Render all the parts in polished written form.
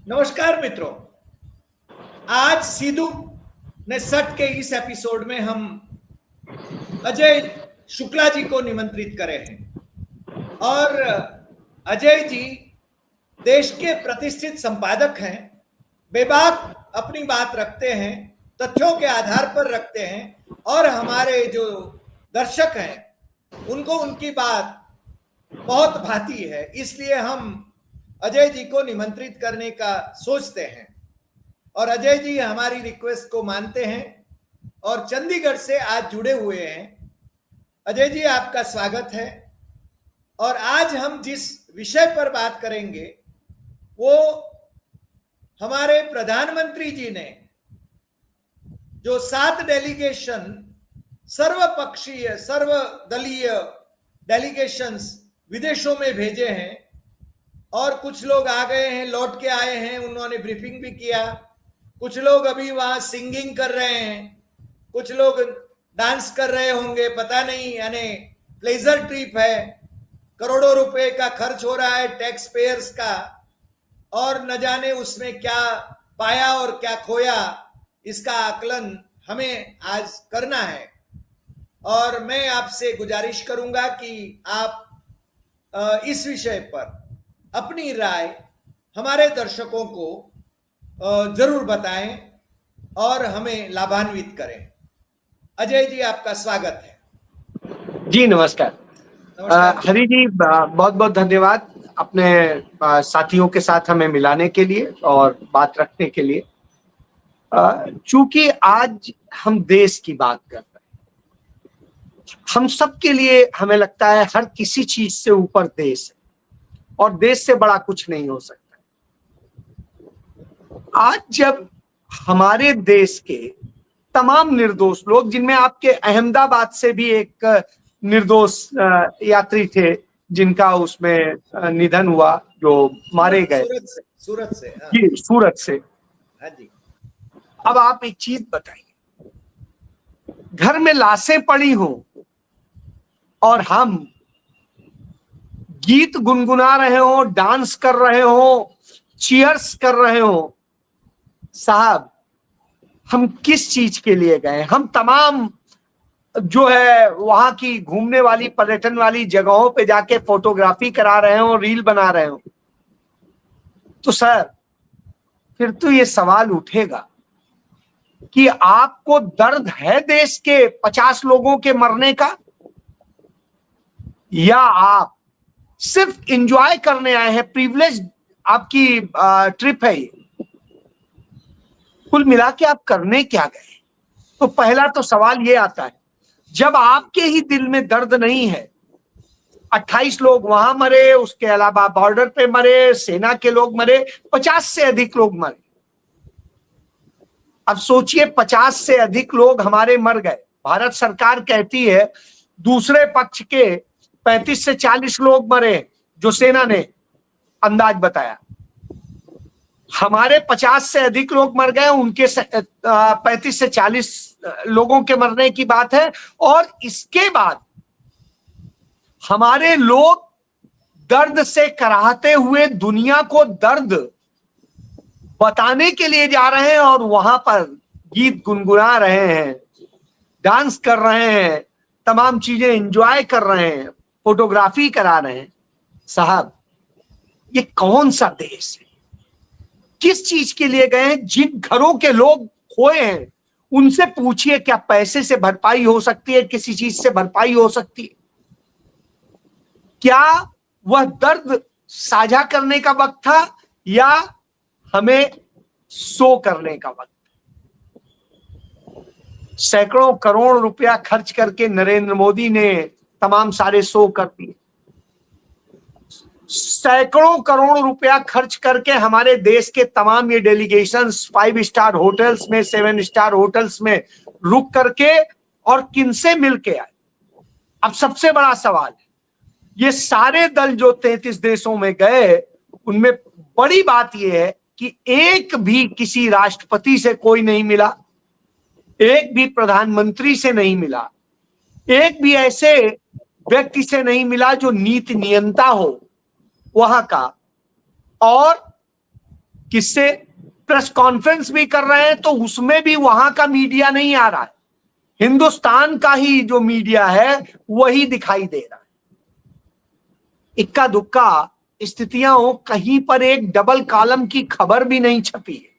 नमस्कार मित्रों, आज सीधू ने सट के इस एपिसोड में हम अजय शुक्ला जी को निमंत्रित करे हैं और अजय जी देश के प्रतिष्ठित संपादक हैं, बेबाक अपनी बात रखते हैं, तथ्यों के आधार पर रखते हैं और हमारे जो दर्शक हैं उनको उनकी बात बहुत भाती है। इसलिए हम अजय जी को निमंत्रित करने का सोचते हैं और अजय जी हमारी रिक्वेस्ट को मानते हैं और चंडीगढ़ से आज जुड़े हुए हैं। अजय जी, आपका स्वागत है। और आज हम जिस विषय पर बात करेंगे वो हमारे प्रधानमंत्री जी ने जो 7 डेलीगेशन सर्वपक्षीय सर्वदलीय डेलीगेशंस विदेशों में भेजे हैं और कुछ लोग आ गए हैं, लौट के आए हैं, उन्होंने ब्रीफिंग भी किया। कुछ लोग अभी वहां सिंगिंग कर रहे हैं, कुछ लोग डांस कर रहे होंगे, पता नहीं। यानी प्लेजर ट्रिप है, करोड़ों रुपए का खर्च हो रहा है टैक्स पेयर्स का और न जाने उसमें क्या पाया और क्या खोया, इसका आकलन हमें आज करना है। और मैं आपसे गुजारिश करूंगा कि आप इस विषय पर अपनी राय हमारे दर्शकों को जरूर बताएं और हमें लाभान्वित करें। अजय जी, आपका स्वागत है। जी नमस्कार। हरि जी, बहुत बहुत धन्यवाद अपने साथियों के साथ हमें मिलाने के लिए और बात रखने के लिए। चूंकि आज हम देश की बात कर रहे हैं, हम सब के लिए हमें लगता है हर किसी चीज से ऊपर देश है और देश से बड़ा कुछ नहीं हो सकता। आज जब हमारे देश के तमाम निर्दोष लोग, जिनमें आपके अहमदाबाद से भी एक निर्दोष यात्री थे जिनका उसमें निधन हुआ, जो मारे गए, सूरत से जी सूरत से। हाँ जी। अब आप एक चीज बताइए, घर में लाशें पड़ी हो और हम गीत गुनगुना रहे हो, डांस कर रहे हो, चीयर्स कर रहे हो, साहब हम किस चीज के लिए गए? हम तमाम जो है वहां की घूमने वाली पर्यटन वाली जगहों पे जाके फोटोग्राफी करा रहे हो, रील बना रहे हो, तो सर फिर तो ये सवाल उठेगा कि आपको दर्द है देश के 50 लोगों के मरने का, या आप सिर्फ एंजॉय करने आए हैं? प्रिविलेज आपकी ट्रिप है ये। कुल मिला के आप करने क्या गए? तो पहला तो सवाल ये आता है, जब आपके ही दिल में दर्द नहीं है, 28 लोग वहां मरे, उसके अलावा बॉर्डर पे मरे, सेना के लोग मरे, 50 से अधिक लोग मरे। अब सोचिए 50 से अधिक लोग हमारे मर गए। भारत सरकार कहती है दूसरे पक्ष के 35 से 40 लोग मरे, जो सेना ने अंदाज बताया। हमारे 50 से अधिक लोग मर गए, उनके 35 से 40 लोगों के मरने की बात है। और इसके बाद हमारे लोग दर्द से कराहते हुए दुनिया को दर्द बताने के लिए जा रहे हैं और वहां पर गीत गुनगुना रहे हैं, डांस कर रहे हैं, तमाम चीजें एंजॉय कर रहे हैं, फोटोग्राफी करा रहे हैं। साहब ये कौन सा देश है? किस चीज के लिए गए हैं? जिन घरों के लोग खोए हैं उनसे पूछिए, क्या पैसे से भरपाई हो सकती है? किसी चीज से भरपाई हो सकती है? क्या वह दर्द साझा करने का वक्त था या हमें शो करने का वक्त? सैकड़ों करोड़ रुपया खर्च करके नरेंद्र मोदी ने तमाम सारे शो कर दिए। सैकड़ों करोड़ रुपया खर्च करके हमारे देश के तमाम ये डेलीगेशंस 5 स्टार होटल्स में, 7 स्टार होटल्स में रुक करके और किनसे मिल के आए? अब सबसे बड़ा सवाल है, ये सारे दल जो 33 देशों में गए, उनमें बड़ी बात यह है कि एक भी किसी राष्ट्रपति से कोई नहीं मिला, एक भी प्रधानमंत्री से नहीं मिला, एक भी ऐसे व्यक्ति से नहीं मिला जो नीति नियंता हो वहां का। और किससे? प्रेस कॉन्फ्रेंस भी कर रहे हैं तो उसमें भी वहां का मीडिया नहीं आ रहा है, हिंदुस्तान का ही जो मीडिया है वही दिखाई दे रहा है। इक्का दुक्का स्थितियां हो, कहीं पर एक डबल कॉलम की खबर भी नहीं छपी है।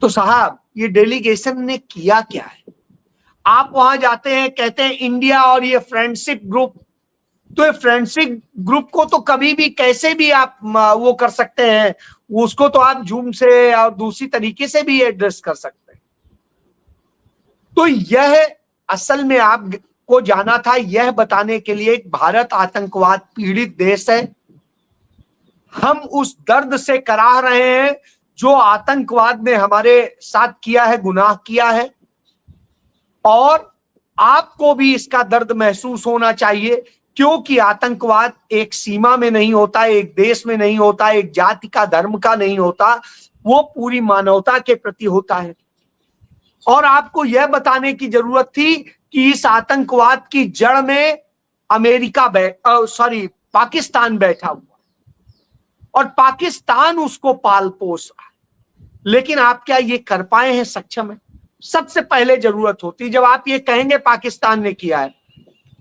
तो साहब ये डेलीगेशन ने किया क्या है? आप वहां जाते हैं, कहते हैं इंडिया और ये फ्रेंडशिप ग्रुप, तो ये फ्रेंडशिप ग्रुप को तो कभी भी कैसे भी आप वो कर सकते हैं, उसको तो आप जूम से और दूसरी तरीके से भी एड्रेस कर सकते हैं। तो यह असल में आपको जाना था यह बताने के लिए भारत आतंकवाद पीड़ित देश है। हम उस दर्द से कराह रहे हैं जो आतंकवाद ने हमारे साथ किया है, गुनाह किया है, और आपको भी इसका दर्द महसूस होना चाहिए, क्योंकि आतंकवाद एक सीमा में नहीं होता, एक देश में नहीं होता, एक जाति का, धर्म का नहीं होता, वो पूरी मानवता के प्रति होता है। और आपको यह बताने की जरूरत थी कि इस आतंकवाद की जड़ में पाकिस्तान बैठा हुआ, और पाकिस्तान उसको पाल पोस रहा है। लेकिन आप क्या ये कर पाए हैं, सक्षम है? सबसे पहले जरूरत होती, जब आप ये कहेंगे पाकिस्तान ने किया है,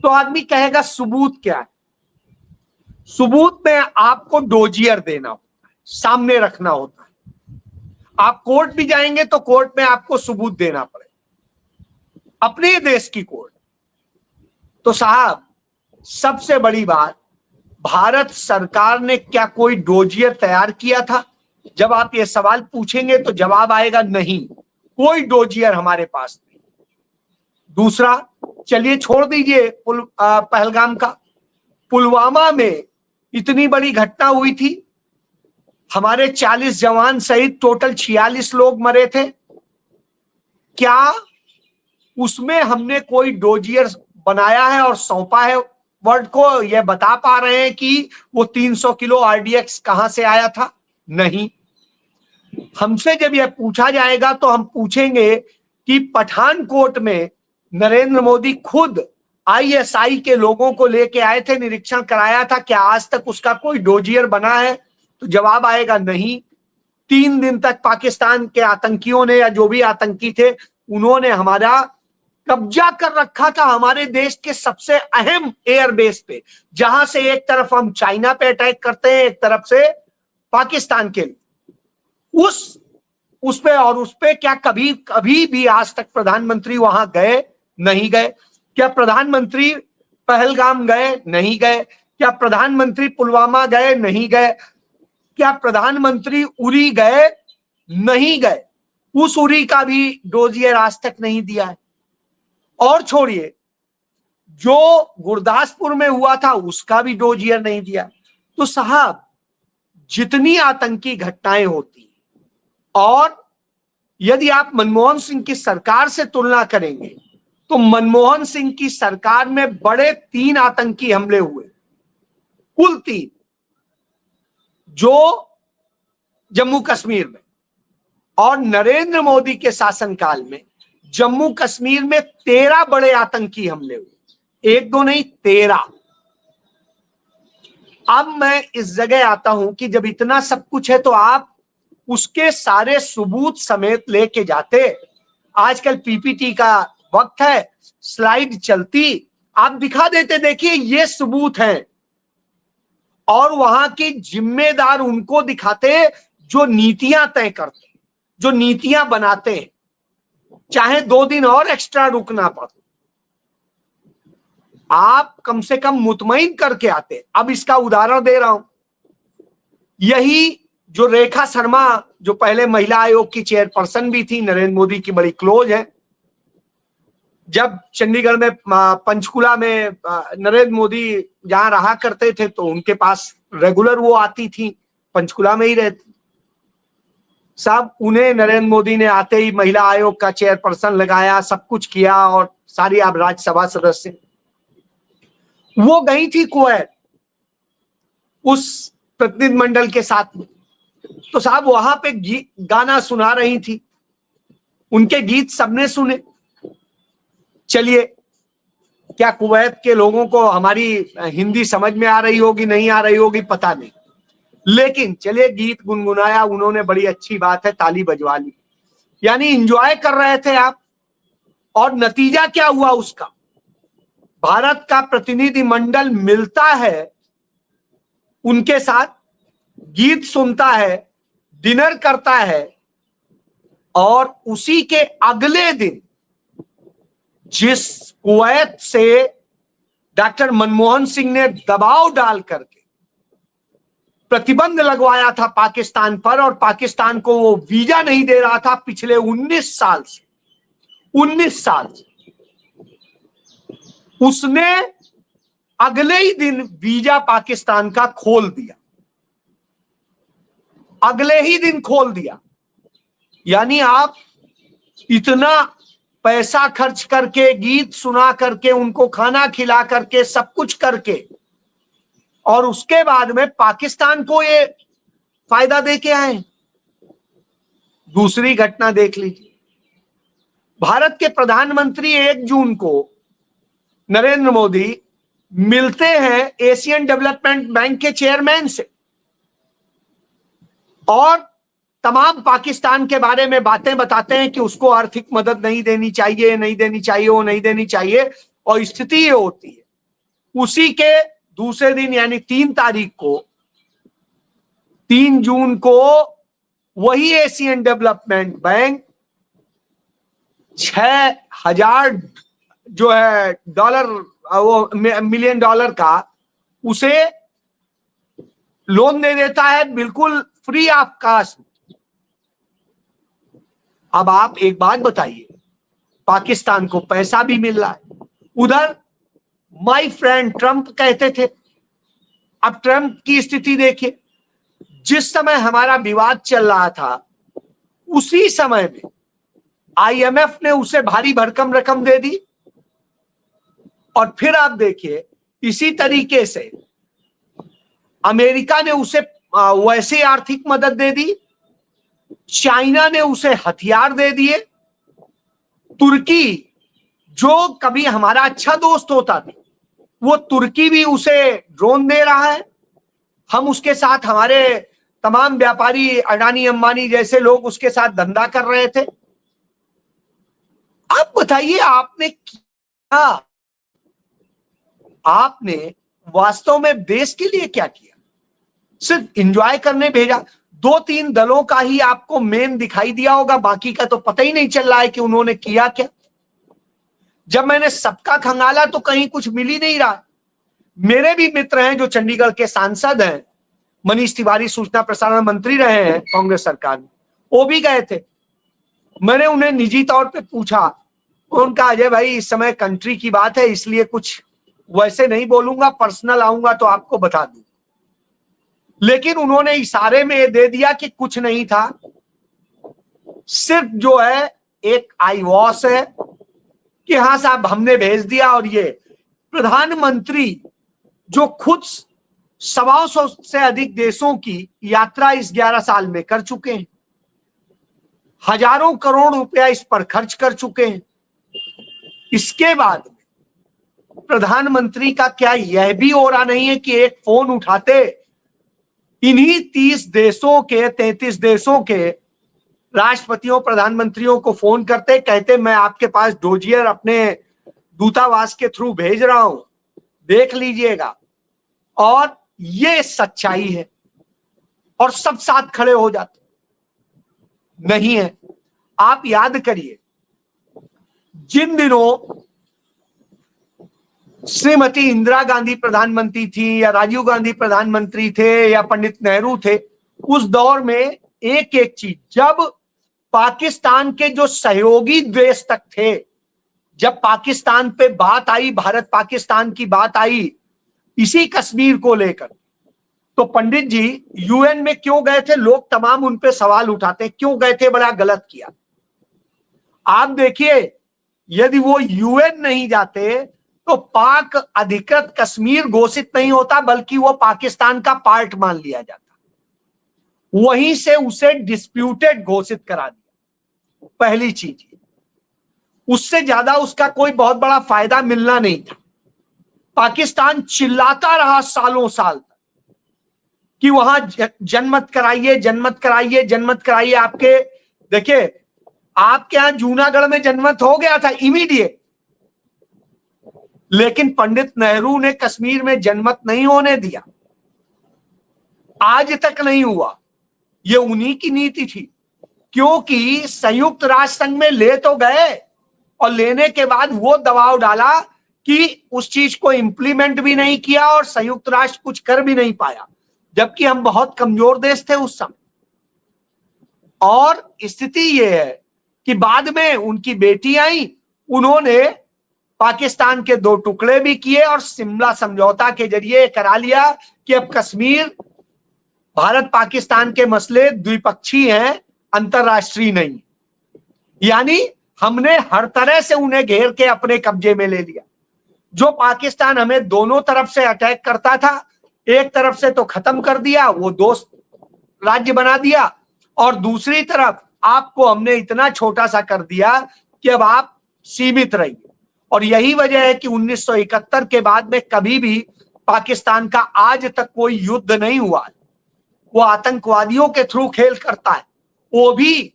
तो आदमी कहेगा सबूत क्या है? सबूत में आपको डोजियर देना होता है, सामने रखना होता है। आप कोर्ट भी जाएंगे तो कोर्ट में आपको सबूत देना पड़ेगा, अपने देश की कोर्ट। तो साहब सबसे बड़ी बात, भारत सरकार ने क्या कोई डोजियर तैयार किया था? जब आप ये सवाल पूछेंगे तो जवाब आएगा नहीं, कोई डोजियर हमारे पास नहीं। दूसरा, चलिए छोड़ दीजिए पहलगाम का, पुलवामा में इतनी बड़ी घटना हुई थी, हमारे 40 जवान सहित टोटल 46 लोग मरे थे। क्या उसमें हमने कोई डोजियर बनाया है और सौंपा है वर्ल्ड को? यह बता पा रहे हैं कि वो 300 किलो आरडीएक्स कहां से आया था? नहीं। हमसे जब यह पूछा जाएगा तो हम पूछेंगे कि पठानकोट में नरेंद्र मोदी खुद आईएसआई के लोगों को लेके आए थे, निरीक्षण कराया था, क्या आज तक उसका कोई डोजियर बना है? तो जवाब आएगा नहीं। 3 दिन तक पाकिस्तान के आतंकियों ने, या जो भी आतंकी थे, उन्होंने हमारा कब्जा कर रखा था हमारे देश के सबसे अहम एयरबेस पे, जहां से एक तरफ हम चाइना पे अटैक करते हैं, एक तरफ से पाकिस्तान के उस पे। और उस पे क्या कभी भी आज तक प्रधानमंत्री वहां गए? नहीं गए। क्या प्रधानमंत्री पहलगाम गए? नहीं गए। क्या प्रधानमंत्री पुलवामा गए? नहीं गए। क्या प्रधानमंत्री उरी गए? नहीं गए। उस उरी का भी डोजियर आज तक नहीं दिया है। और छोड़िए, जो गुरदासपुर में हुआ था उसका भी डोजियर नहीं दिया। तो साहब जितनी आतंकी घटनाएं होती, और यदि आप मनमोहन सिंह की सरकार से तुलना करेंगे तो मनमोहन सिंह की सरकार में बड़े 3 आतंकी हमले हुए, कुल 3, जो जम्मू कश्मीर में, और नरेंद्र मोदी के शासनकाल में जम्मू कश्मीर में 13 बड़े आतंकी हमले हुए, 1 2 नहीं 13। अब मैं इस जगह आता हूं कि जब इतना सब कुछ है तो आप उसके सारे सबूत समेत लेके जाते। आजकल पीपीटी का वक्त है, स्लाइड चलती, आप दिखा देते, देखिए ये सबूत हैं, और वहां के जिम्मेदार उनको दिखाते जो नीतियां तय करते, जो नीतियां बनाते हैं, चाहे 2 दिन और एक्स्ट्रा रुकना पड़े, आप कम से कम मुतमईन करके आते। अब इसका उदाहरण दे रहा हूं, यही जो रेखा शर्मा, जो पहले महिला आयोग की चेयरपर्सन भी थी, नरेंद्र मोदी की बड़ी क्लोज है, जब चंडीगढ़ में पंचकुला में नरेंद्र मोदी जहां रहा करते थे तो उनके पास रेगुलर वो आती थी, पंचकुला में ही रहती। साहब उन्हें नरेंद्र मोदी ने आते ही महिला आयोग का चेयरपर्सन लगाया, सब कुछ किया, और सारी आप राज्यसभा सदस्य। वो गई थी कुवैत उस प्रतिनिधिमंडल के साथ में, तो साहब वहां पे गाना सुना रही थी, उनके गीत सबने सुने। चलिए, क्या कुवैत के लोगों को हमारी हिंदी समझ में आ रही होगी, नहीं आ रही होगी, पता नहीं, लेकिन चलिए गीत गुनगुनाया उन्होंने, बड़ी अच्छी बात है, ताली बजवा ली, यानी एंजॉय कर रहे थे आप। और नतीजा क्या हुआ उसका? भारत का प्रतिनिधिमंडल मिलता है उनके साथ, गीत सुनता है, डिनर करता है, और उसी के अगले दिन जिस कुवैत से डॉक्टर मनमोहन सिंह ने दबाव डाल करके प्रतिबंध लगवाया था पाकिस्तान पर, और पाकिस्तान को वो वीजा नहीं दे रहा था पिछले 19 साल से, 19 साल से, उसने अगले ही दिन वीजा पाकिस्तान का खोल दिया, अगले ही दिन खोल दिया। यानी आप इतना पैसा खर्च करके, गीत सुना करके, उनको खाना खिला करके, सब कुछ करके, और उसके बाद में पाकिस्तान को ये फायदा दे के आए। दूसरी घटना देख लीजिए, भारत के प्रधानमंत्री 1 जून को नरेंद्र मोदी मिलते हैं एशियन डेवलपमेंट बैंक के चेयरमैन से, और तमाम पाकिस्तान के बारे में बातें बताते हैं कि उसको आर्थिक मदद नहीं देनी चाहिए, नहीं देनी चाहिए, वो नहीं देनी चाहिए, और स्थिति ये होती है। उसी के दूसरे दिन यानी 3 तारीख को, 3 जून को, वही एशियन डेवलपमेंट बैंक 6,000 जो है डॉलर, वो मिलियन डॉलर का, उसे लोन दे देता है बिल्कुल फ्री ऑफ कास्ट। अब आप एक बात बताइए, पाकिस्तान को पैसा भी मिल रहा है, उधर माय फ्रेंड ट्रंप कहते थे। अब ट्रंप की स्थिति देखिए, जिस समय हमारा विवाद चल रहा था उसी समय में आईएमएफ ने उसे भारी भरकम रकम दे दी, और फिर आप देखिए इसी तरीके से अमेरिका ने उसे वैसे आर्थिक मदद दे दी, चाइना ने उसे हथियार दे दिए, तुर्की जो कभी हमारा अच्छा दोस्त होता था, वो तुर्की भी उसे ड्रोन दे रहा है। हम उसके साथ, हमारे तमाम व्यापारी अडानी अंबानी जैसे लोग उसके साथ धंधा कर रहे थे। आप बताइए आपने क्या, आपने वास्तव में देश के लिए क्या किया? सिर्फ एंजॉय करने भेजा। 2-3 दलों का ही आपको मेन दिखाई दिया होगा, बाकी का तो पता ही नहीं चल रहा है कि उन्होंने किया क्या। जब मैंने सबका खंगाला तो कहीं कुछ मिल ही नहीं रहा। मेरे भी मित्र हैं जो चंडीगढ़ के सांसद हैं, मनीष तिवारी सूचना प्रसारण मंत्री रहे हैं कांग्रेस सरकार में, वो भी गए थे। मैंने उन्हें निजी तौर पे पूछा, उनका अजय भाई इस समय कंट्री की बात है इसलिए कुछ वैसे नहीं बोलूंगा, पर्सनल आऊंगा तो आपको बता दूं। लेकिन उन्होंने इशारे में ये दे दिया कि कुछ नहीं था, सिर्फ जो है एक आई वॉश है कि हाँ साहब हमने भेज दिया। और ये प्रधानमंत्री जो खुद 125 से अधिक देशों की यात्रा इस 11 साल में कर चुके हैं, हजारों करोड़ रुपया इस पर खर्च कर चुके हैं, इसके बाद प्रधानमंत्री का क्या यह भी हो रहा नहीं है कि एक फोन उठाते, इन्हीं 30 देशों के 33 देशों के राष्ट्रपतियों प्रधानमंत्रियों को फोन करते, कहते मैं आपके पास डोजियर अपने दूतावास के थ्रू भेज रहा हूं, देख लीजिएगा। और ये सच्चाई है, और सब साथ खड़े हो जाते नहीं है। आप याद करिए, जिन दिनों श्रीमती इंदिरा गांधी प्रधानमंत्री थी, या राजीव गांधी प्रधानमंत्री थे, या पंडित नेहरू थे, उस दौर में एक एक चीज, जब पाकिस्तान के जो सहयोगी देश तक थे, जब पाकिस्तान पे बात आई, भारत पाकिस्तान की बात आई इसी कश्मीर को लेकर, तो पंडित जी यूएन में क्यों गए थे? लोग तमाम उन पे सवाल उठाते, क्यों गए थे, बड़ा गलत किया। आप देखिए, यदि वो यूएन नहीं जाते तो पाक अधिकृत कश्मीर घोषित नहीं होता, बल्कि वो पाकिस्तान का पार्ट मान लिया जाता। वहीं से उसे डिस्प्यूटेड घोषित करा दिया। पहली चीज, उससे ज्यादा उसका कोई बहुत बड़ा फायदा मिलना नहीं था। पाकिस्तान चिल्लाता रहा सालों साल तक, कि वहां जनमत कराइए, जनमत कराइए, जनमत कराइए। आपके देखिए, आपके यहां जूनागढ़ में जनमत हो गया था इमीडिएट, लेकिन पंडित नेहरू ने कश्मीर में जनमत नहीं होने दिया, आज तक नहीं हुआ। ये उन्हीं की नीति थी, क्योंकि संयुक्त राष्ट्र संघ में ले तो गए और लेने के बाद वो दबाव डाला कि उस चीज को इंप्लीमेंट भी नहीं किया और संयुक्त राष्ट्र कुछ कर भी नहीं पाया, जबकि हम बहुत कमजोर देश थे उस समय। और स्थिति ये है कि बाद में उनकी बेटी आई, उन्होंने पाकिस्तान के दो टुकड़े भी किए और शिमला समझौता के जरिए करा लिया कि अब कश्मीर भारत पाकिस्तान के मसले द्विपक्षीय हैं, अंतरराष्ट्रीय नहीं। यानी हमने हर तरह से उन्हें घेर के अपने कब्जे में ले लिया। जो पाकिस्तान हमें दोनों तरफ से अटैक करता था, एक तरफ से तो खत्म कर दिया, वो दोस्त राज्य बना दिया, और दूसरी तरफ आपको हमने इतना छोटा सा कर दिया कि अब आप सीमित रहिए। और यही वजह है कि 1971 के बाद में कभी भी पाकिस्तान का आज तक कोई युद्ध नहीं हुआ। वो आतंकवादियों के थ्रू खेल करता है। वो भी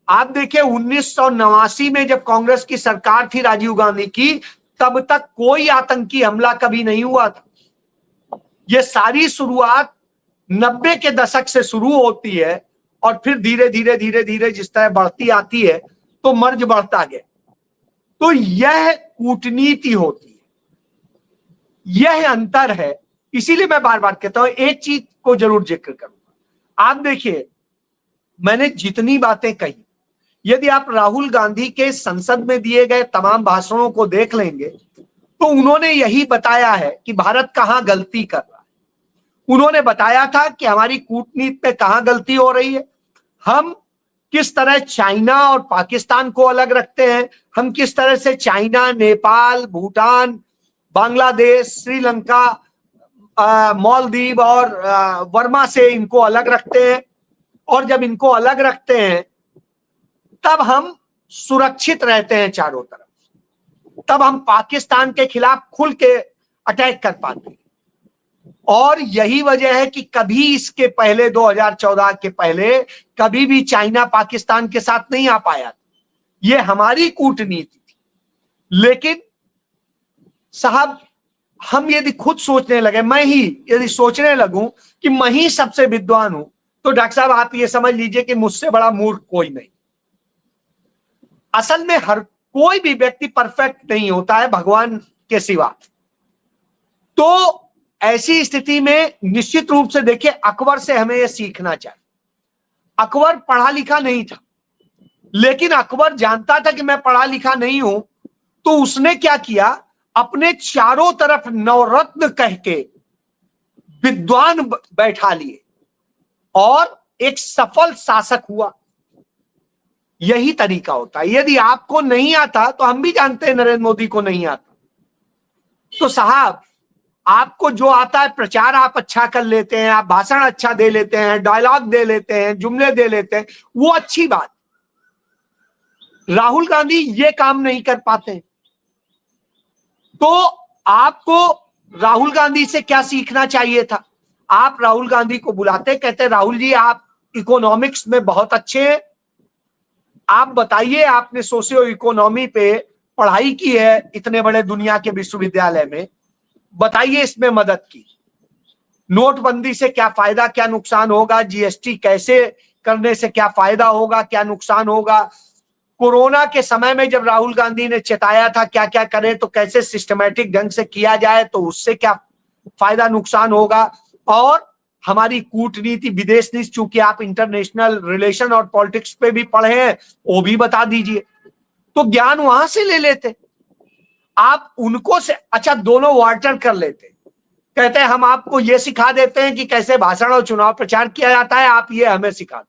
आप देखिए 1989 में जब कांग्रेस की सरकार थी राजीव गांधी की, तब तक कोई आतंकी हमला कभी नहीं हुआ था। ये सारी शुरुआत 90 के दशक से शुरू होती है और फिर धीरे धीरे धीरे धीरे जिस तरह बढ़ती आती है तो मर्ज बढ़ता गया। तो यह कूटनीति होती है, यह अंतर है। इसीलिए मैं बार बार कहता हूं, एक चीज को जरूर जिक्र करूंगा। आप देखिए, मैंने जितनी बातें कही, यदि आप राहुल गांधी के संसद में दिए गए तमाम भाषणों को देख लेंगे तो उन्होंने यही बताया है कि भारत कहां गलती कर रहा है। उन्होंने बताया था कि हमारी कूटनीति में कहां गलती हो रही है, हम किस तरह चाइना और पाकिस्तान को अलग रखते हैं, हम किस तरह से चाइना, नेपाल, भूटान, बांग्लादेश, श्रीलंका, मालदीव और वर्मा से इनको अलग रखते हैं। और जब इनको अलग रखते हैं तब हम सुरक्षित रहते हैं चारों तरफ, तब हम पाकिस्तान के खिलाफ खुल के अटैक कर पाते हैं। और यही वजह है कि कभी इसके पहले 2014 के पहले कभी भी चाइना पाकिस्तान के साथ नहीं आ पाया। ये हमारी कूटनीति थी। लेकिन साहब, हम यदि खुद सोचने लगे, मैं ही यदि सोचने लगूं कि मैं ही सबसे विद्वान हूं, तो डॉक्टर साहब आप ये समझ लीजिए कि मुझसे बड़ा मूर्ख कोई नहीं। असल में हर कोई भी व्यक्ति परफेक्ट नहीं होता है भगवान के सिवा। तो ऐसी स्थिति में निश्चित रूप से देखिए, अकबर से हमें यह सीखना चाहिए। अकबर पढ़ा लिखा नहीं था, लेकिन अकबर जानता था कि मैं पढ़ा लिखा नहीं हूं, तो उसने क्या किया, अपने चारों तरफ नवरत्न कह के विद्वान बैठा लिए और एक सफल शासक हुआ। यही तरीका होता है। यदि आपको नहीं आता, तो हम भी जानते हैं नरेंद्र मोदी को नहीं आता, तो साहब आपको जो आता है, प्रचार आप अच्छा कर लेते हैं, आप भाषण अच्छा दे लेते हैं, डायलॉग दे लेते हैं, जुमले दे लेते हैं, वो अच्छी बात। राहुल गांधी ये काम नहीं कर पाते। तो आपको राहुल गांधी से क्या सीखना चाहिए था? आप राहुल गांधी को बुलाते, कहते राहुल जी आप इकोनॉमिक्स में बहुत अच्छे हैं, आप बताइए, आपने सोशियो इकोनॉमी पे पढ़ाई की है इतने बड़े दुनिया के विश्वविद्यालय में, बताइए इसमें मदद की। नोटबंदी से क्या फायदा क्या नुकसान होगा, जीएसटी कैसे करने से क्या फायदा होगा क्या नुकसान होगा, कोरोना के समय में जब राहुल गांधी ने चेताया था क्या क्या करें तो कैसे सिस्टमैटिक ढंग से किया जाए तो उससे क्या फायदा नुकसान होगा, और हमारी कूटनीति, विदेश नीति, चूंकि आप इंटरनेशनल रिलेशन और पॉलिटिक्स पे भी पढ़े हैं, वो भी बता दीजिए। तो ज्ञान वहां से ले लेते, आप उनको से अच्छा दोनों वार्टर कर लेते, कहते हैं हम आपको ये सिखा देते हैं कि कैसे भाषण और चुनाव प्रचार किया जाता है, आप ये हमें सिखा दो।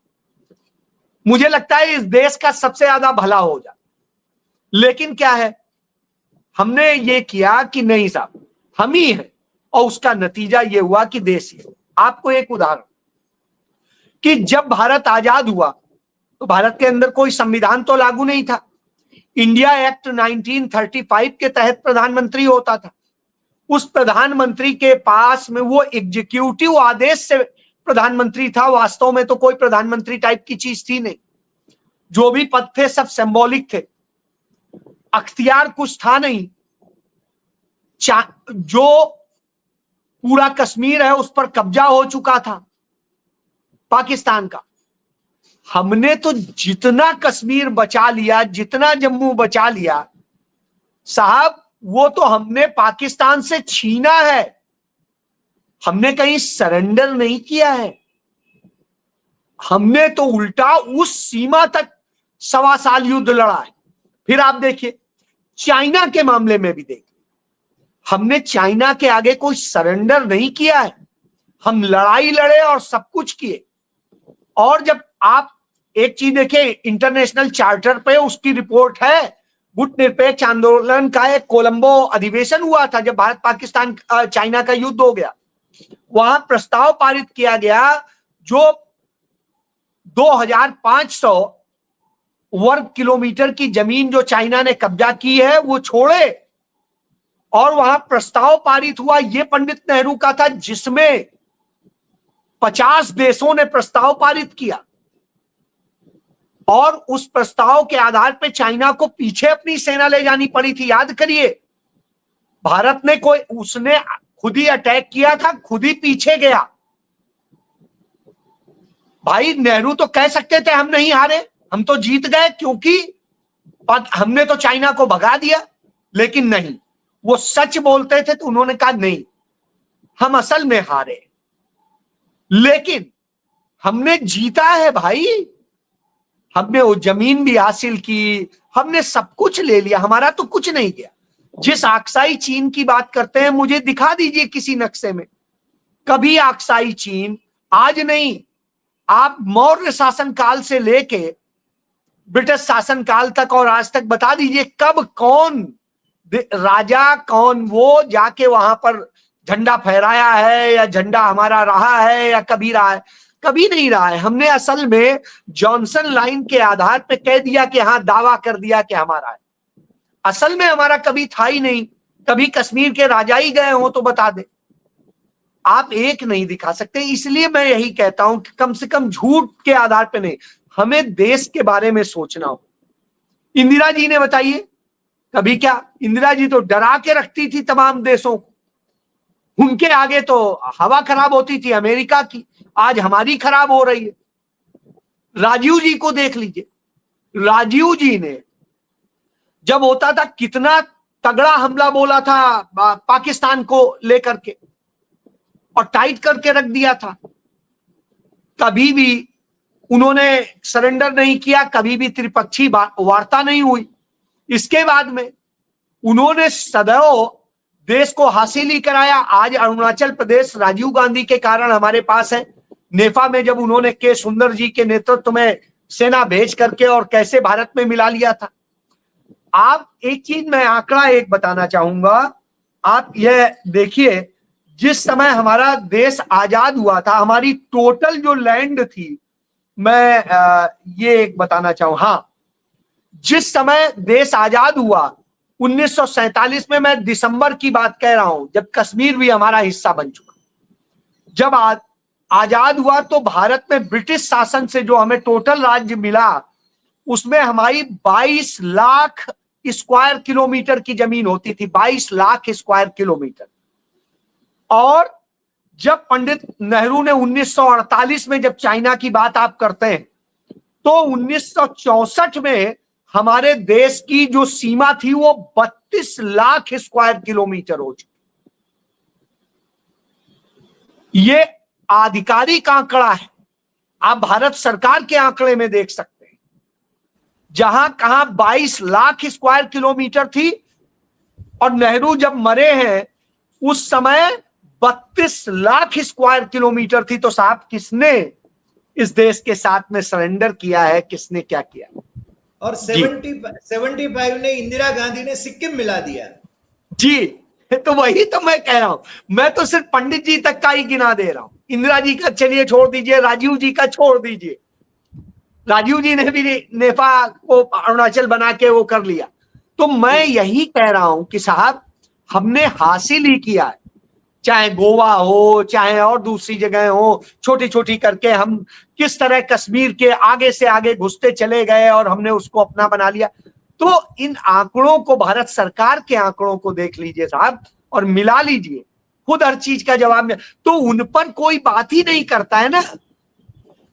मुझे लगता है इस देश का सबसे ज्यादा भला हो जाता। लेकिन क्या है, हमने ये किया कि नहीं साहब हम ही हैं, और उसका नतीजा ये हुआ कि देश ही। आपको एक उदाहरण, कि जब भारत आजाद हुआ तो भारत के अंदर कोई संविधान तो लागू नहीं था। इंडिया एक्ट 1935 के तहत प्रधानमंत्री होता था। उस प्रधानमंत्री के पास में वो एग्जीक्यूटिव आदेश से प्रधानमंत्री था, वास्तव में तो कोई प्रधानमंत्री टाइप की चीज थी नहीं। जो भी पद थे सब सिंबॉलिक थे, अख्तियार कुछ था नहीं। जो पूरा कश्मीर है उस पर कब्जा हो चुका था पाकिस्तान का। हमने तो जितना कश्मीर बचा लिया, जितना जम्मू बचा लिया साहब, वो तो हमने पाकिस्तान से छीना है, हमने कहीं सरेंडर नहीं किया है। हमने तो उल्टा उस सीमा तक 1.25 साल युद्ध लड़ा है। फिर आप देखिए चाइना के मामले में भी देखिए, हमने चाइना के आगे कोई सरेंडर नहीं किया है, हम लड़ाई लड़े और सब कुछ किए। और जब आप एक चीज देखिए, इंटरनेशनल चार्टर पे उसकी रिपोर्ट है, गुटनिरपेक्ष आंदोलन का एक कोलंबो अधिवेशन हुआ था जब भारत पाकिस्तान चाइना का युद्ध हो गया। वहां प्रस्ताव पारित किया गया जो 2500 वर्ग किलोमीटर की जमीन जो चाइना ने कब्जा की है वो छोड़े। और वहां प्रस्ताव पारित हुआ, ये पंडित नेहरू का था, जिसमें 50 देशों ने प्रस्ताव पारित किया। और उस प्रस्ताव के आधार पर चाइना को पीछे अपनी सेना ले जानी पड़ी थी। याद करिए, भारत ने उसने खुद ही अटैक किया था, खुद ही पीछे गया। भाई नेहरू तो कह सकते थे हम नहीं हारे, हम तो जीत गए क्योंकि हमने तो चाइना को भगा दिया। लेकिन नहीं, वो सच बोलते थे तो उन्होंने कहा नहीं, हम असल में हारे, लेकिन हमने जीता है भाई। हमने वो जमीन भी हासिल की, हमने सब कुछ ले लिया, हमारा तो कुछ नहीं गया। जिस आक्साई चीन की बात करते हैं, मुझे दिखा दीजिए किसी नक्शे में कभी आक्साई चीन। आज नहीं, आप मौर्य शासन काल से लेके ब्रिटिश शासन काल तक और आज तक बता दीजिए कब कौन राजा, कौन वो जाके वहां पर झंडा फहराया है, या झंडा हमारा रहा है, या कभी रहा है? कभी नहीं रहा है। हमने असल में जॉनसन लाइन के आधार पे कह दिया कि हाँ, दावा कर दिया कि हमारा है। असल में हमारा कभी था ही नहीं। कभी कश्मीर के राजा ही गए हो तो बता दे, आप एक नहीं दिखा सकते। इसलिए मैं यही कहता हूं कि कम से कम झूठ के आधार पे नहीं, हमें देश के बारे में सोचना हो। इंदिरा जी ने बताइए कभी क्या? इंदिरा जी तो डरा के रखती थी तमाम देशों को, उनके आगे तो हवा खराब होती थी अमेरिका की, आज हमारी खराब हो रही है। राजीव जी को देख लीजिए, राजीव जी ने जब होता था कितना तगड़ा हमला बोला था पाकिस्तान को लेकर के, और टाइट करके रख दिया था। कभी भी उन्होंने सरेंडर नहीं किया, कभी भी त्रिपक्षीय वार्ता नहीं हुई। इसके बाद में उन्होंने सदैव देश को हासिल ही कराया। आज अरुणाचल प्रदेश राजीव गांधी के कारण हमारे पास है। नेफा में जब उन्होंने के सुंदर जी के नेतृत्व में सेना भेज करके और कैसे भारत में मिला लिया था। आप एक चीज मैं आंकड़ा एक बताना चाहूंगा, आप यह देखिए, जिस समय हमारा देश आजाद हुआ था, हमारी टोटल जो लैंड थी, मैं ये एक बताना चाहूं, हाँ, जिस समय देश आजाद हुआ 1947 में, मैं दिसंबर की बात कह रहा हूं, जब कश्मीर भी हमारा हिस्सा बन चुका। जब आजाद हुआ तो भारत में ब्रिटिश शासन से जो हमें टोटल राज्य मिला, उसमें हमारी 22 लाख स्क्वायर किलोमीटर की जमीन होती थी, 22 लाख स्क्वायर किलोमीटर। और जब पंडित नेहरू ने 1948 में, जब चाइना की बात आप करते हैं, तो 1964 में हमारे देश की जो सीमा थी वो 32 लाख स्क्वायर किलोमीटर हो चुकी। ये आधिकारिक आंकड़ा है, आप भारत सरकार के आंकड़े में देख सकते हैं। जहां कहां 22 लाख स्क्वायर किलोमीटर थी, और नेहरू जब मरे हैं उस समय 32 लाख स्क्वायर किलोमीटर थी। तो साहब, किसने इस देश के साथ में सरेंडर किया है, किसने क्या किया? और 75 ने इंदिरा गांधी ने सिक्किम मिला दिया जी। तो वही तो मैं कह रहा हूं, मैं तो सिर्फ पंडित जी तक का ही गिना दे रहा हूं। इंदिरा जी का चलिए छोड़ दीजिए, राजीव जी का छोड़ दीजिए। राजीव जी ने भी नेफा को अरुणाचल बना के वो कर लिया। तो मैं यही कह रहा हूं कि साहब, हमने हासिल ही किया है। चाहे गोवा हो, चाहे और दूसरी जगह हो, छोटी छोटी करके हम किस तरह कश्मीर के आगे से आगे घुसते चले गए और हमने उसको अपना बना लिया। तो इन आंकड़ों को, भारत सरकार के आंकड़ों को देख लीजिए साहब और मिला लीजिए, खुद हर चीज का जवाब में। तो उन पर कोई बात ही नहीं करता है ना।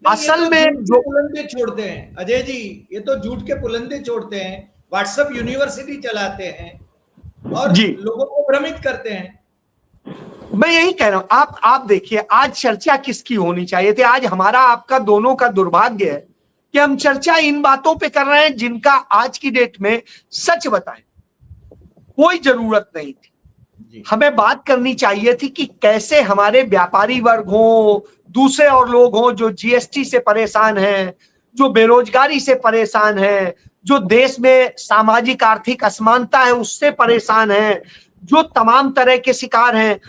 असल में जो पुलंदे छोड़ते हैं अजय जी, ये तो झूठ के पुलंदे छोड़ते हैं, व्हाट्सएप यूनिवर्सिटी चलाते हैं और जी लोगों को भ्रमित करते हैं। मैं यही कह रहा हूं, आप देखिए आज चर्चा किसकी होनी चाहिए थी। आज हमारा आपका दोनों का दुर्भाग्य है कि हम चर्चा इन बातों पे कर रहे हैं जिनका आज की डेट में सच बताएं कोई जरूरत नहीं थी। हमें बात करनी चाहिए थी कि कैसे हमारे व्यापारी वर्ग हो, दूसरे और लोग हो जो जीएसटी से परेशान हैं, जो बेरोजगारी से परेशान हैं, जो देश में सामाजिक आर्थिक असमानता है उससे परेशान हैं, जो तमाम तरह के शिकार हैं,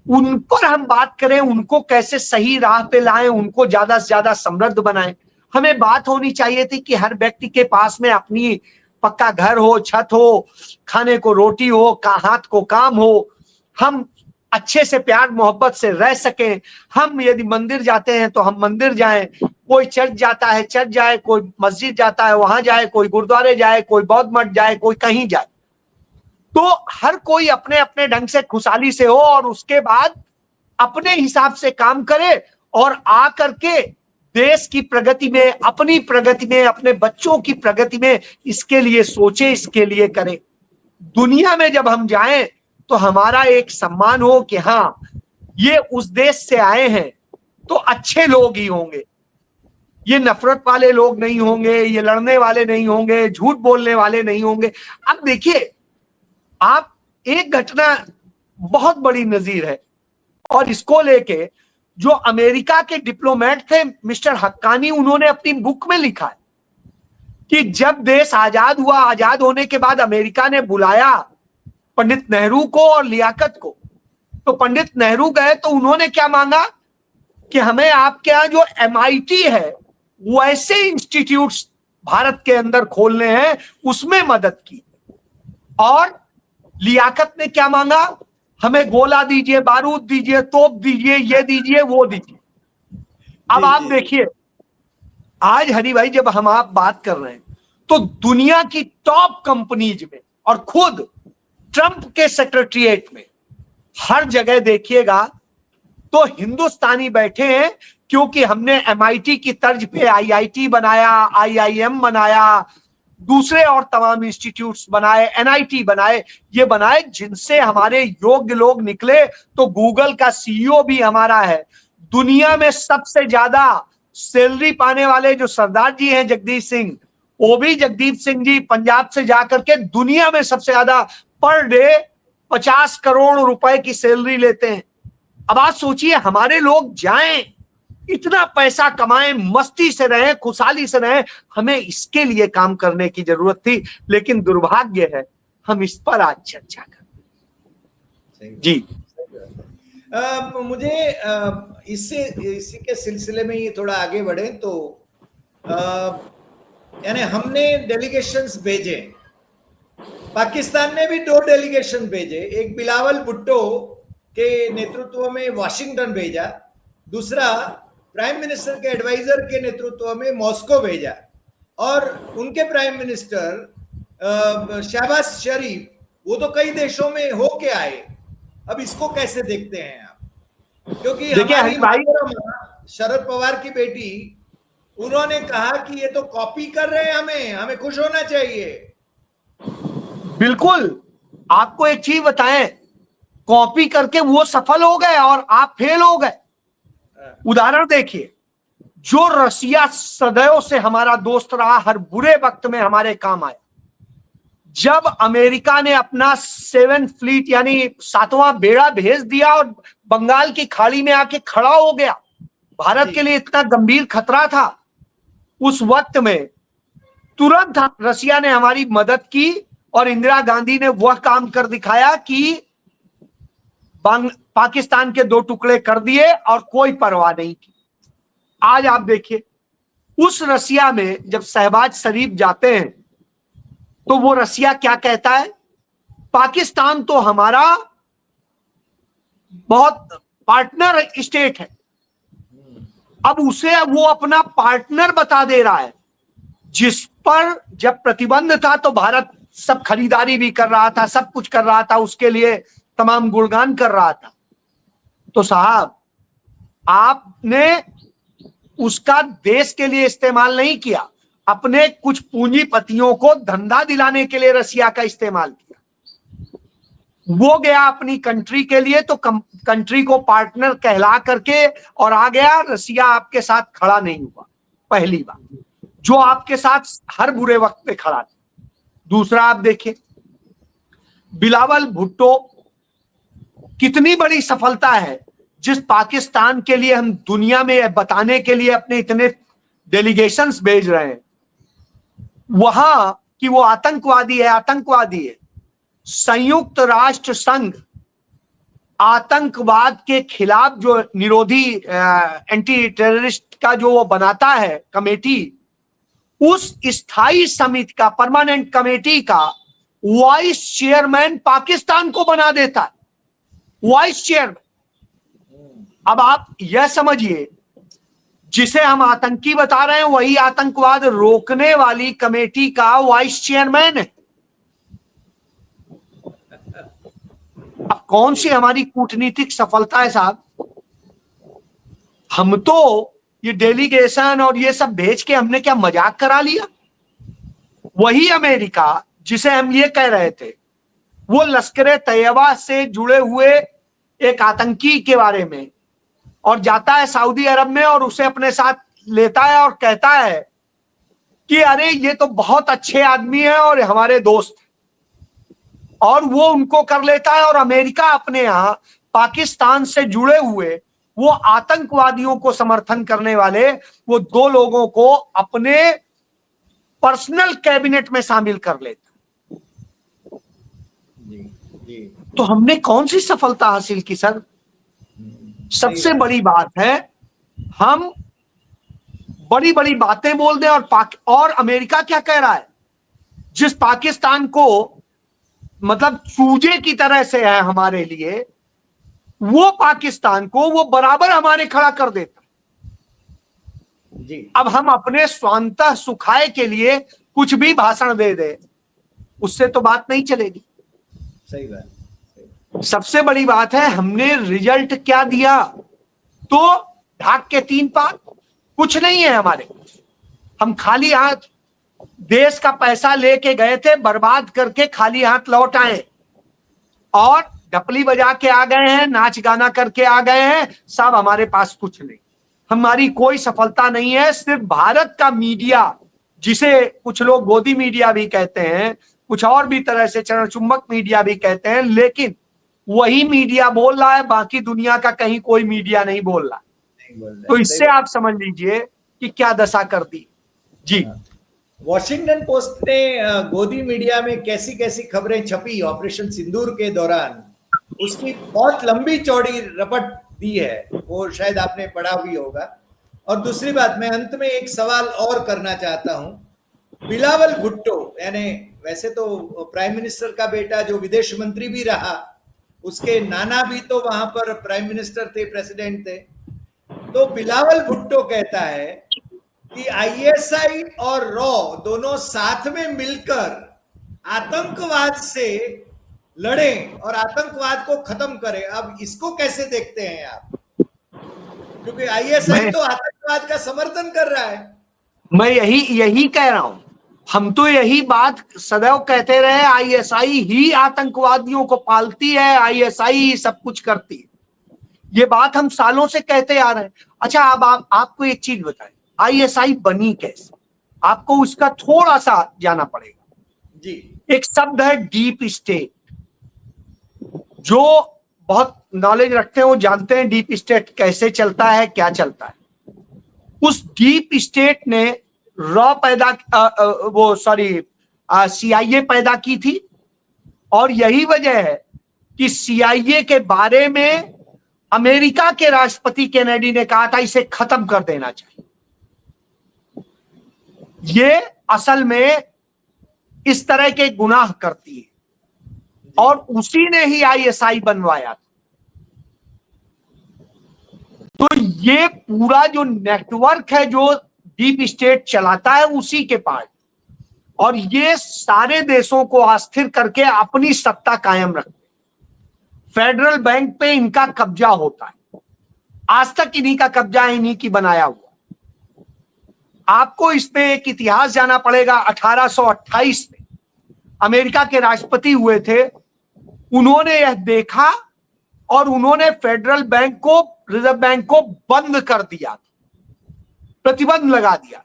उन पर हम बात करें, उनको कैसे सही राह पे लाएं, उनको ज्यादा से ज्यादा समृद्ध बनाएं। हमें बात होनी चाहिए थी कि हर व्यक्ति के पास में अपनी पक्का घर हो, छत हो, खाने को रोटी हो, हाथ को काम हो, हम अच्छे से प्यार मोहब्बत से रह सकें। हम यदि मंदिर जाते हैं तो हम मंदिर जाएं, कोई चर्च जाता है चर्च जाए, कोई मस्जिद जाता है वहां जाए, कोई गुरुद्वारे जाए, कोई बौद्ध मठ जाए, कोई कहीं जाए। तो हर कोई अपने अपने ढंग से खुशहाली से हो और उसके बाद अपने हिसाब से काम करे और आ करके देश की प्रगति में, अपनी प्रगति में, अपने बच्चों की प्रगति में इसके लिए सोचे, इसके लिए करें। दुनिया में जब हम जाएं तो हमारा एक सम्मान हो कि हाँ ये उस देश से आए हैं तो अच्छे लोग ही होंगे, ये नफरत वाले लोग नहीं होंगे, ये लड़ने वाले नहीं होंगे, झूठ बोलने वाले नहीं होंगे। अब देखिए आप, एक घटना बहुत बड़ी नजीर है और इसको लेके जो अमेरिका के डिप्लोमेट थे मिस्टर हक्कानी, उन्होंने अपनी बुक में लिखा है कि जब देश आजाद हुआ, आजाद होने के बाद अमेरिका ने बुलाया पंडित नेहरू को और लियाकत को, तो पंडित नेहरू गए तो उन्होंने क्या मांगा कि हमें आपके यहां जो MIT है वैसे इंस्टीट्यूट्स भारत के अंदर खोलने हैं, उसमें मदद की। और लियाकत ने क्या मांगा, हमें गोला दीजिए, बारूद दीजिए, तोप दीजिए, ये दीजिए, वो दीजिए। अब आप देखिए आज हरि भाई जब हम आप बात कर रहे हैं तो दुनिया की टॉप कंपनीज में और खुद ट्रंप के सेक्रेटरीट में हर जगह देखिएगा तो हिंदुस्तानी बैठे हैं, क्योंकि हमने MIT की तर्ज पे IIT बनाया, IIM बनाया, दूसरे और तमाम इंस्टीट्यूट्स बनाए, NIT बनाए, ये बनाए जिनसे हमारे योग्य लोग निकले। तो गूगल का CEO भी हमारा है। दुनिया में सबसे ज्यादा सैलरी पाने वाले जो सरदार जी हैं जगदीश सिंह, वो भी जगदीप सिंह जी पंजाब से जाकर के दुनिया में सबसे ज्यादा पर डे 50 करोड़ रुपए की सैलरी लेते हैं। अब आप सोचिए हमारे लोग जाएं, इतना पैसा कमाएं, मस्ती से रहें, खुशहाली से रहें, हमें इसके लिए काम करने की जरूरत थी। लेकिन दुर्भाग्य है हम इस पर आज चर्चा करें। जी मुझे इसी के सिलसिले में ये थोड़ा आगे बढ़े तो यानी हमने डेलीगेशंस भेजे, पाकिस्तान ने भी 2 डेलीगेशन भेजे, एक बिलावल भुट्टो के नेतृत्व में वाशिंगटन भेजा, दूसरा प्राइम मिनिस्टर के एडवाइजर के नेतृत्व में मॉस्को भेजा, और उनके प्राइम मिनिस्टर शहबाज शरीफ वो तो कई देशों में होके आए। अब इसको कैसे देखते हैं आप? क्योंकि हमारी शरद पवार की बेटी, उन्होंने कहा कि ये तो कॉपी कर रहे हैं, हमें खुश होना चाहिए। बिल्कुल, आपको एक चीज बताएं, कॉपी करके वो सफल हो गए और आप फेल हो गए। उदाहरण देखिए, जो रसिया सदैव से हमारा दोस्त रहा, हर बुरे वक्त में हमारे काम आया, जब अमेरिका ने अपना 7th फ्लीट यानी 7वां बेड़ा भेज दिया और बंगाल की खाड़ी में आके खड़ा हो गया, भारत के लिए इतना गंभीर खतरा था, उस वक्त में तुरंत रसिया ने हमारी मदद की और इंदिरा गांधी ने वह काम कर दिखाया कि पाकिस्तान के 2 टुकड़े कर दिए और कोई परवाह नहीं की। आज आप देखिए उस रसिया में जब शहबाज शरीफ जाते हैं तो वो रसिया क्या कहता है, पाकिस्तान तो हमारा बहुत पार्टनर स्टेट है। अब उसे वो अपना पार्टनर बता दे रहा है, जिस पर जब प्रतिबंध था तो भारत सब खरीदारी भी कर रहा था, सब कुछ कर रहा था, उसके लिए तमाम गुणगान कर रहा था। तो साहब, आपने उसका देश के लिए इस्तेमाल नहीं किया, अपने कुछ पूंजीपतियों को धंधा दिलाने के लिए रसिया का इस्तेमाल किया। वो गया अपनी कंट्री के लिए, तो कंट्री को पार्टनर कहला करके और आ गया। रसिया आपके साथ खड़ा नहीं हुआ, पहली बात, जो आपके साथ हर बुरे वक्त पे खड़ा था। दूसरा, आप देखिए बिलावल भुट्टो कितनी बड़ी सफलता है, जिस पाकिस्तान के लिए हम दुनिया में बताने के लिए अपने इतने डेलीगेशंस भेज रहे हैं वहां कि वो आतंकवादी है, आतंकवादी है। संयुक्त राष्ट्र संघ आतंकवाद के खिलाफ जो निरोधी एंटी टेररिस्ट का जो वो बनाता है कमेटी, उस स्थायी समिति का, परमानेंट कमेटी का वाइस चेयरमैन पाकिस्तान को बना देता है, वाइस चेयरमैन। अब आप यह समझिए, जिसे हम आतंकी बता रहे हैं वही आतंकवाद रोकने वाली कमेटी का वाइस चेयरमैन है। अब कौन सी हमारी कूटनीतिक सफलता है साहब? हम तो ये डेलीगेशन और ये सब भेज के हमने क्या मजाक करा लिया? वही अमेरिका जिसे हम ये कह रहे थे, वो लश्कर तैयबा से जुड़े हुए एक आतंकी के बारे में, और जाता है सऊदी अरब में और उसे अपने साथ लेता है और कहता है कि अरे ये तो बहुत अच्छे आदमी है और हमारे दोस्त, और वो उनको कर लेता है। और अमेरिका अपने यहां पाकिस्तान से जुड़े हुए वो आतंकवादियों को समर्थन करने वाले वो दो लोगों को अपने पर्सनल कैबिनेट में शामिल कर लेता। जी। तो हमने कौन सी सफलता हासिल की सर? सबसे बड़ी बात है, हम बड़ी बड़ी बातें बोल दें और अमेरिका क्या कह रहा है, जिस पाकिस्तान को मतलब चूजे की तरह से है हमारे लिए, वो पाकिस्तान को वो बराबर हमारे खड़ा कर देता जी। अब हम अपने स्वांतः सुखाए के लिए कुछ भी भाषण दे दे, उससे तो बात नहीं चलेगी। सही बात। सबसे बड़ी बात है, हमने रिजल्ट क्या दिया? तो ढाक के 3 पार, कुछ नहीं है हमारे। हम खाली हाथ देश का पैसा लेके गए थे, बर्बाद करके खाली हाथ लौट आए और ढपली बजा के आ गए हैं, नाच गाना करके आ गए हैं। सब हमारे पास कुछ नहीं, हमारी कोई सफलता नहीं है। सिर्फ भारत का मीडिया, जिसे कुछ लोग गोदी मीडिया भी कहते हैं, कुछ और भी तरह से चरण चुंबक मीडिया भी कहते हैं, लेकिन वही मीडिया बोल रहा है, बाकी दुनिया का कहीं कोई मीडिया नहीं बोल रहा। तो इससे आप समझ लीजिए कि क्या दशा कर दी। जी, वॉशिंगटन पोस्ट ने गोदी मीडिया में कैसी कैसी खबरें छपी ऑपरेशन सिंदूर के दौरान, उसकी बहुत लंबी चौड़ी रपट दी है, वो शायद आपने पढ़ा भी होगा। और दूसरी बात, मैं अंत में एक सवाल और करना चाहता हूं। बिलावल भुट्टो, यानी वैसे तो प्राइम मिनिस्टर का बेटा जो विदेश मंत्री भी रहा, उसके नाना भी तो वहां पर प्राइम मिनिस्टर थे, प्रेसिडेंट थे। तो बिलावल भुट्टो कहता है कि आईएसआई और रॉ दोनों साथ में मिलकर आतंकवाद से लड़ें और आतंकवाद को खत्म करें। अब इसको कैसे देखते हैं आप? क्योंकि आईएसआई तो आतंकवाद का समर्थन कर रहा है। मैं यही कह रहा हूं, हम तो यही बात सदैव कहते रहे, आईएसआई ही आतंकवादियों को पालती है, आईएसआई ही सब कुछ करती है। ये बात हम सालों से कहते आ रहे हैं। अच्छा, अब आपको एक चीज बताएं, आईएसआई बनी कैसे? आपको उसका थोड़ा सा जाना पड़ेगा जी। एक शब्द है डीप स्टेट। जो बहुत नॉलेज रखते हैं वो जानते हैं डीप स्टेट कैसे चलता है, क्या चलता है। उस डीप स्टेट ने सीआईए पैदा की थी, और यही वजह है कि सीआईए के बारे में अमेरिका के राष्ट्रपति केनेडी ने कहा था इसे खत्म कर देना चाहिए। ये असल में इस तरह के गुनाह करती है, और उसी ने ही आईएसआई बनवाया था। ये पूरा जो नेटवर्क है जो डीप स्टेट चलाता है उसी के पास, और ये सारे देशों को अस्थिर करके अपनी सत्ता कायम रखते। फेडरल बैंक पे इनका कब्जा होता है, आज तक इन्हीं का कब्जा है, इन्हीं की बनाया हुआ। आपको इसमें एक इतिहास जाना पड़ेगा। 1828 में अमेरिका के राष्ट्रपति हुए थे, उन्होंने यह देखा और उन्होंने फेडरल बैंक को, रिजर्व बैंक को बंद कर दिया, प्रतिबंध लगा दिया।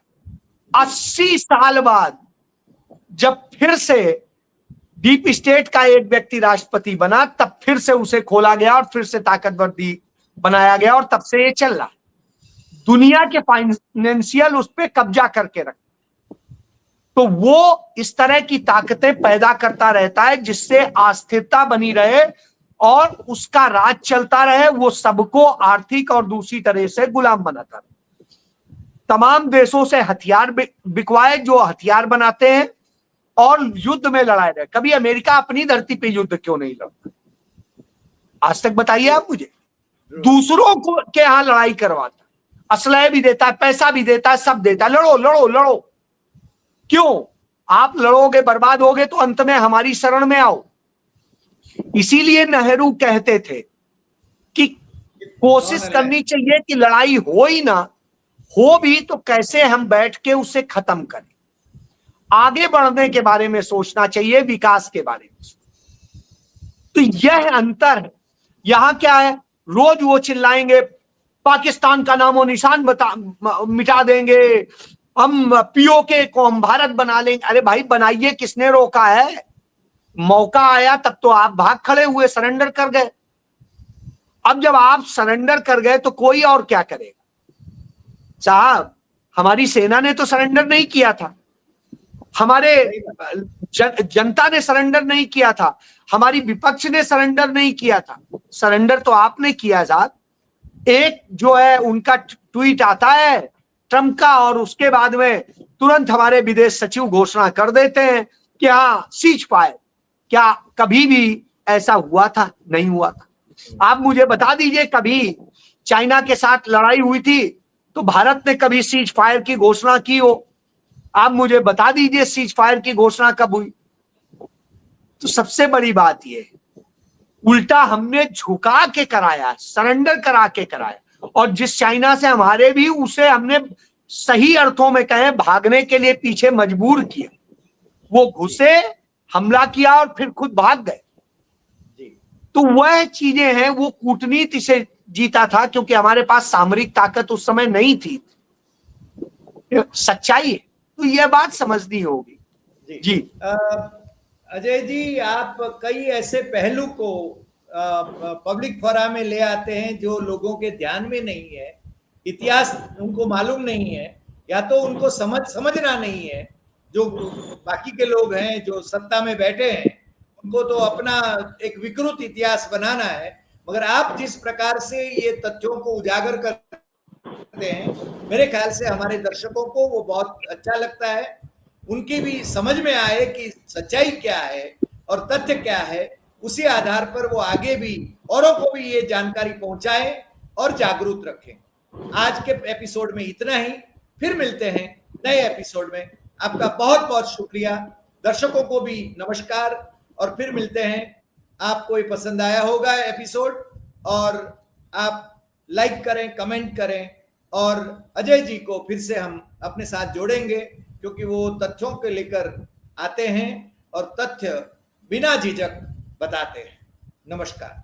80 साल बाद जब फिर से डीप स्टेट का एक व्यक्ति राष्ट्रपति बना, तब फिर से उसे खोला गया और फिर से ताकतवर बनाया गया, और तब से ये चल रहा। दुनिया के फाइनेंशियल उस पर कब्जा करके रख, तो वो इस तरह की ताकतें पैदा करता रहता है जिससे अस्थिरता बनी रहे और उसका राज चलता रहे, वो सबको आर्थिक और दूसरी तरह से गुलाम बनाता रहे। तमाम देशों से हथियार बिकवाए, जो हथियार बनाते हैं, और युद्ध में लड़ाए रहे। कभी अमेरिका अपनी धरती पे युद्ध क्यों नहीं लड़ता आज तक, बताइए आप मुझे। दूसरों को के यहां लड़ाई करवाता, असलहे भी देता है, पैसा भी देता है, सब देता है, लड़ो लड़ो लड़ो। क्यों? आप लड़ोगे, बर्बाद होगे, तो अंत में हमारी शरण में आओ। इसीलिए नेहरू कहते थे कि कोशिश करनी चाहिए कि लड़ाई हो ही ना हो भी तो कैसे हम बैठ के उसे खत्म करें। आगे बढ़ने के बारे में सोचना चाहिए, विकास के बारे में। तो यह अंतर है। यहां क्या है, रोज वो चिल्लाएंगे पाकिस्तान का नामो निशान मिटा देंगे, हम पीओके को हम भारत बना लेंगे। अरे भाई बनाइए, किसने रोका है? मौका आया तब तो आप भाग खड़े हुए, सरेंडर कर गए। अब जब आप सरेंडर कर गए तो कोई और क्या करेगा? साहब, हमारी सेना ने तो सरेंडर नहीं किया था, हमारे जनता ने सरेंडर नहीं किया था, हमारी विपक्ष ने सरेंडर नहीं किया था। सरेंडर तो आपने किया साहब। एक जो है उनका ट्वीट आता है ट्रंप का, और उसके बाद में तुरंत हमारे विदेश सचिव घोषणा कर देते हैं कि हाँ सीज फायर। क्या कभी भी ऐसा हुआ था? नहीं हुआ था। आप मुझे बता दीजिए, कभी चाइना के साथ लड़ाई हुई थी तो भारत ने कभी सीज फायर की घोषणा की हो? आप मुझे बता दीजिए सीज फायर की घोषणा कब हुई? तो सबसे बड़ी बात यह, उल्टा हमने झुका के कराया, सरेंडर करा के कराया। और जिस चाइना से हमारे भी, उसे हमने सही अर्थों में कहे भागने के लिए पीछे मजबूर किया। वो घुसे, हमला किया और फिर खुद भाग गए। तो वह चीजें हैं, वो कूटनीति से जीता था, क्योंकि हमारे पास सामरिक ताकत उस समय नहीं थी। सच्चाई है, तो यह बात समझनी होगी। जी अजय जी, आप कई ऐसे पहलू को पब्लिक फोरम में ले आते हैं जो लोगों के ध्यान में नहीं है, इतिहास उनको मालूम नहीं है, या तो उनको समझना नहीं है। जो बाकी के लोग हैं जो सत्ता में बैठे हैं, उनको तो अपना एक विकृत इतिहास बनाना है। मगर आप जिस प्रकार से ये तथ्यों को उजागर करते हैं, मेरे ख्याल से हमारे दर्शकों को वो बहुत अच्छा लगता है। उनकी भी समझ में आए कि सच्चाई क्या है और तथ्य क्या है, उसी आधार पर वो आगे भी औरों को भी ये जानकारी पहुंचाएं और जागरूक रखें। आज के एपिसोड में इतना ही, फिर मिलते हैं नए एपिसोड में। आपका बहुत बहुत शुक्रिया। दर्शकों को भी नमस्कार, और फिर मिलते हैं। आपको ये पसंद आया होगा एपिसोड, और आप लाइक करें, कमेंट करें, और अजय जी को फिर से हम अपने साथ जोड़ेंगे, क्योंकि वो तथ्यों को लेकर आते हैं और तथ्य बिना झिझक बताते हैं। नमस्कार।